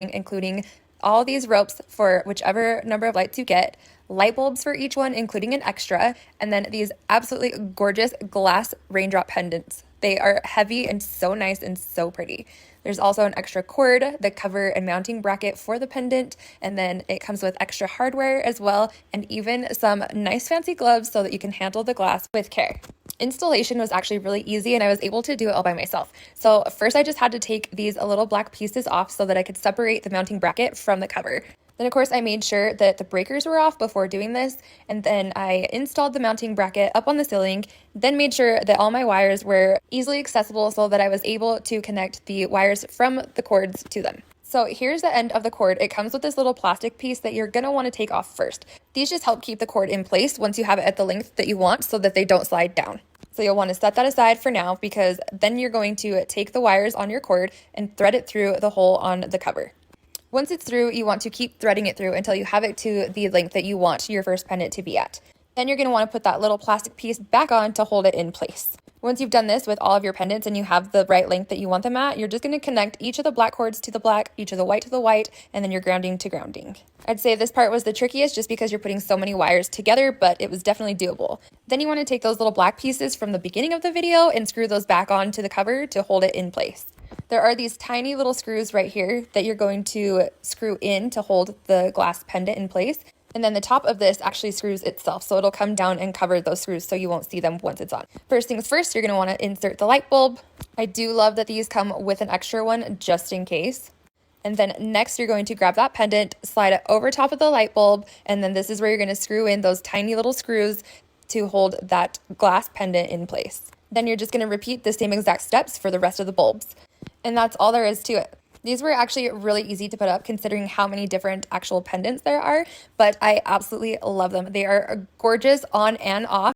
including all these ropes for whichever number of lights you get, light bulbs for each one, including an extra, and then these absolutely gorgeous glass raindrop pendants. They are heavy and so nice and so pretty. There's also an extra cord, the cover and mounting bracket for the pendant, and then it comes with extra hardware as well, and even some nice fancy gloves so that you can handle the glass with care. Installation was actually really easy and I was able to do it all by myself. So first I just had to take these little black pieces off so that I could separate the mounting bracket from the cover. Then of course I made sure that the breakers were off before doing this, and then I installed the mounting bracket up on the ceiling, then made sure that all my wires were easily accessible so that I was able to connect the wires from the cords to them. So here's the end of the cord. It comes with this little plastic piece that you're going to want to take off first. These just help keep the cord in place once you have it at the length that you want so that they don't slide down. So you'll want to set that aside for now, because then you're going to take the wires on your cord and thread it through the hole on the cover. Once it's through, you want to keep threading it through until you have it to the length that you want your first pendant to be at. Then you're going to want to put that little plastic piece back on to hold it in place. Once you've done this with all of your pendants and you have the right length that you want them at, you're just going to connect each of the black cords to the black, each of the white to the white, and then your grounding to grounding. I'd say this part was the trickiest just because you're putting so many wires together, but it was definitely doable. Then you want to take those little black pieces from the beginning of the video and screw those back onto the cover to hold it in place. There are these tiny little screws right here that you're going to screw in to hold the glass pendant in place. And then the top of this actually screws itself, so it'll come down and cover those screws so you won't see them once it's on. First things first, you're going to want to insert the light bulb. I do love that these come with an extra one just in case. And then next you're going to grab that pendant, slide it over top of the light bulb, and then this is where you're going to screw in those tiny little screws to hold that glass pendant in place. Then you're just going to repeat the same exact steps for the rest of the bulbs. And that's all there is to it. These were actually really easy to put up considering how many different actual pendants there are, but I absolutely love them. They are gorgeous on and off.